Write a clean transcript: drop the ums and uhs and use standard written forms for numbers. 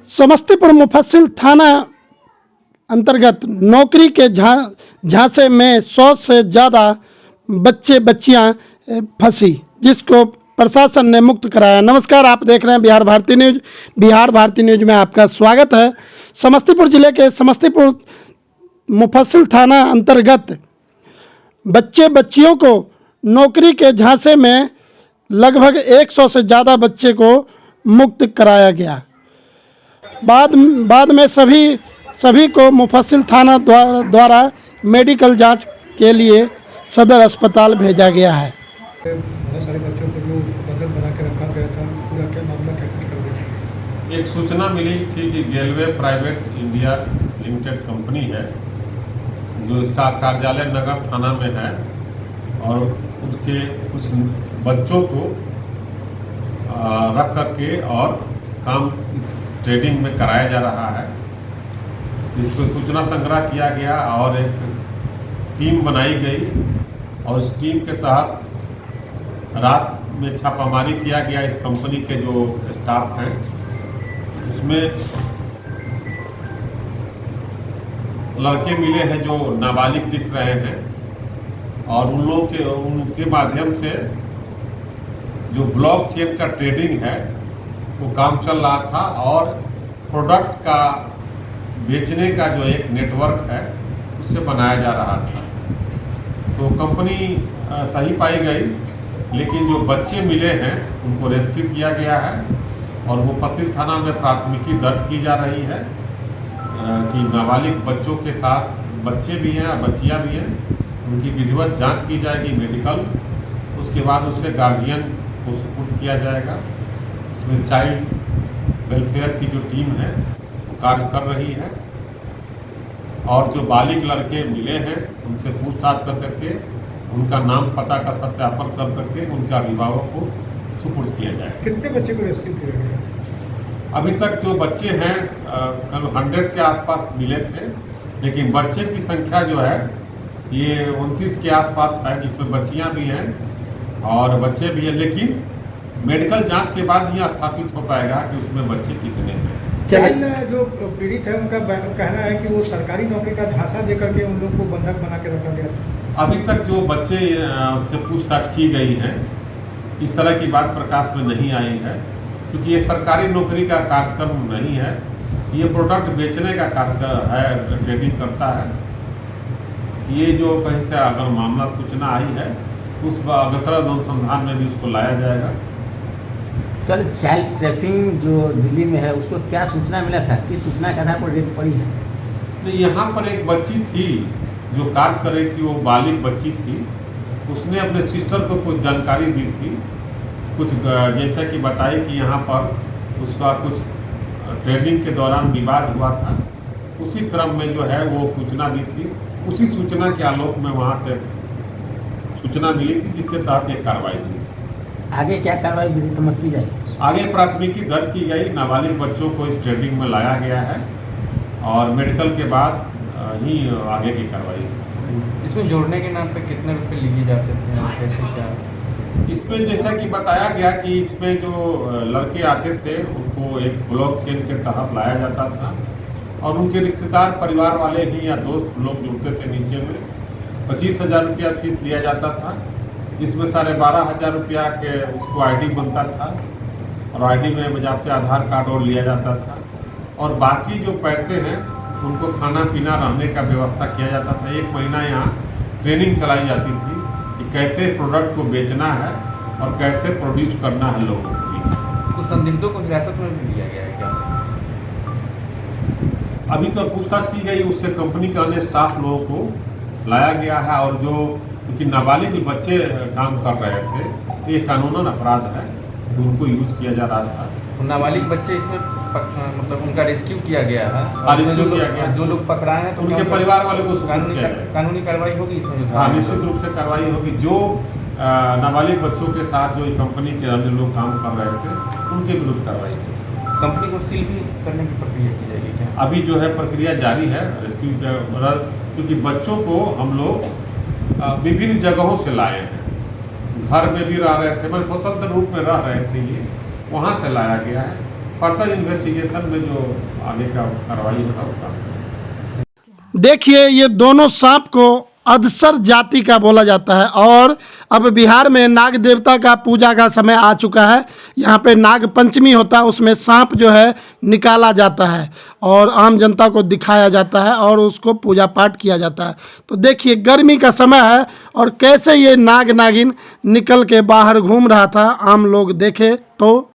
समस्तीपुर मुफस्सिल थाना अंतर्गत नौकरी के झांसे में 100 से ज़्यादा बच्चे बच्चियां फंसी, जिसको प्रशासन ने मुक्त कराया। नमस्कार, आप देख रहे हैं बिहार भारती न्यूज। बिहार भारती न्यूज में आपका स्वागत है। समस्तीपुर जिले के समस्तीपुर मुफस्सिल थाना अंतर्गत बच्चे बच्चियों को नौकरी के झांसे में लगभग 100 से ज़्यादा बच्चे को मुक्त कराया गया। बाद में सभी को मुफस्सिल थाना द्वारा मेडिकल जांच के लिए सदर अस्पताल भेजा गया है। बहुत सारे बच्चों को जो बंधक बना के रखा गया था, पूरा क्या मामला क्या कुछ कर दिया? एक सूचना मिली थी कि गेलवे प्राइवेट इंडिया लिमिटेड कंपनी है, जो इसका कार्यालय नगर थाना में है, और उनके कुछ बच्चों को रख करके और काम इस ट्रेडिंग में कराया जा रहा है। इसको सूचना संग्रह किया गया और एक टीम बनाई गई, और इस टीम के तहत रात में छापामारी किया गया। इस कंपनी के जो स्टाफ हैं उसमें लड़के मिले हैं जो नाबालिग दिख रहे हैं, और उनके माध्यम से जो ब्लॉकचेन का ट्रेडिंग है वो काम चल रहा था, और प्रोडक्ट का बेचने का जो एक नेटवर्क है उससे बनाया जा रहा था। तो कंपनी सही पाई गई, लेकिन जो बच्चे मिले हैं उनको रेस्क्यू किया गया है, और वो मुफस्सिल थाना में प्राथमिकी दर्ज की जा रही है कि नाबालिग बच्चों के साथ बच्चे भी हैं और बच्चियां भी हैं। उनकी विधिवत जांच की जाएगी मेडिकल, उसके बाद उसके गार्जियन को सुपुर्द किया जाएगा। इसमें चाइल्ड वेलफेयर की जो टीम है वो कार्य कर रही है, और जो बालिग लड़के मिले हैं उनसे पूछताछ कर करके उनका नाम पता का सत्यापन कर करके उनका अभिभावक को सुपुर्द किया जाए। कितने बच्चे को रेस्क्यू किया गया? अभी तक जो बच्चे हैं कल 100 के आसपास मिले थे, लेकिन बच्चे की संख्या जो है ये 29 के आसपास है, जिसमें बच्चियां भी हैं और बच्चे भी हैं। लेकिन मेडिकल जांच के बाद यह स्थापित हो पाएगा कि उसमें बच्चे कितने हैं। चाइल्ड जो पीड़ित है उनका कहना है कि वो सरकारी नौकरी का झांसा देकर के उन लोग को बंधक बना के रखा गया था। अभी तक जो बच्चे से पूछताछ की गई है, इस तरह की बात प्रकाश में नहीं आई है, क्योंकि ये सरकारी नौकरी का कार्यक्रम नहीं है। ये प्रोडक्ट बेचने का कार्यक्रम है, ट्रेडिंग करता है। ये जो कहीं से अगर मामला सूचना आई है उस अगतरत अनुसंधान में भी उसको लाया जाएगा। सर, चाइल्ड ट्रैफिकिंग जो दिल्ली में है उसको क्या सूचना मिला था, किस सूचना के आधार पर रेड पड़ी है? नहीं, यहाँ पर एक बच्ची थी जो कार्य कर रही थी, वो बालिग बच्ची थी। उसने अपने सिस्टर को कुछ जानकारी दी थी, कुछ जैसा कि बताई कि यहाँ पर उसका कुछ ट्रेडिंग के दौरान विवाद हुआ था। उसी क्रम में जो है वो सूचना दी थी। उसी सूचना के आलोक में वहाँ से सूचना मिली थी, जिसके तहत ये कार्रवाई हुई। आगे क्या कार्रवाई विधि सम्मत की जाएगी? आगे प्राथमिकी दर्ज की गई, नाबालिग बच्चों को इस ट्रेडिंग में लाया गया है, और मेडिकल के बाद ही आगे की कार्रवाई। इसमें जोड़ने के नाम पे कितने रुपए लिए जाते थे, कैसे क्या? इसमें जैसा कि बताया गया कि इसमें जो लड़के आते थे उनको एक ब्लॉकचेन के तहत लाया जाता था, और उनके रिश्तेदार परिवार वाले ही या दोस्त लोग जुड़ते थे। नीचे में 25,000 रुपया फीस लिया जाता था, जिसमें 12,500 रुपया के उसको आईडी बनता था, और आईडी में बजाते आधार कार्ड और लिया जाता था, और बाकी जो पैसे हैं उनको खाना पीना रहने का व्यवस्था किया जाता था। 1 महीना यहाँ ट्रेनिंग चलाई जाती थी कि कैसे प्रोडक्ट को बेचना है और कैसे प्रोड्यूस करना है लोगों के बीच। कुछ संदिग्धों को हिरासत में भी लिया गया है क्या? अभी तो पूछताछ की गई, उससे कंपनी के अन्य स्टाफ लोगों को लाया गया है, और जो क्योंकि नाबालिग बच्चे काम कर रहे थे तो ये कानूनन अपराध है, तो उनको यूज किया जा रहा था। तो नाबालिग बच्चे इसमें मतलब उनका रेस्क्यू किया गया है, जो लोग पकड़ाए हैं तो उनके परिवार वाले को सुपुर्द किया जाएगा। कानूनी कार्रवाई होगी इसमें? हाँ, निश्चित रूप से कार्रवाई होगी। जो नाबालिग बच्चों के साथ जो कंपनी के अन्य लोग काम कर रहे थे उनके विरुद्ध कार्रवाई होगी। कंपनी को सील भी करने की प्रक्रिया की जाएगी क्या? अभी जो है प्रक्रिया जारी है रेस्क्यू का, क्योंकि बच्चों को हम लोग विभिन्न जगहों से लाए हैं। घर में भी रह रहे थे, मतलब स्वतंत्र रूप में रह रहे थे, ये वहाँ से लाया गया है। फर्दर इन्वेस्टिगेशन में जो आगे का कार्रवाई होगा वो काम करेंगे। देखिए, ये दोनों सांप को अधसर जाति का बोला जाता है और अब बिहार में नाग देवता का पूजा का समय आ चुका है। यहाँ पे नाग पंचमी होता है, उसमें सांप जो है निकाला जाता है और आम जनता को दिखाया जाता है और उसको पूजा पाठ किया जाता है। तो देखिए, गर्मी का समय है और कैसे ये नाग नागिन निकल के बाहर घूम रहा था, आम लोग देखे तो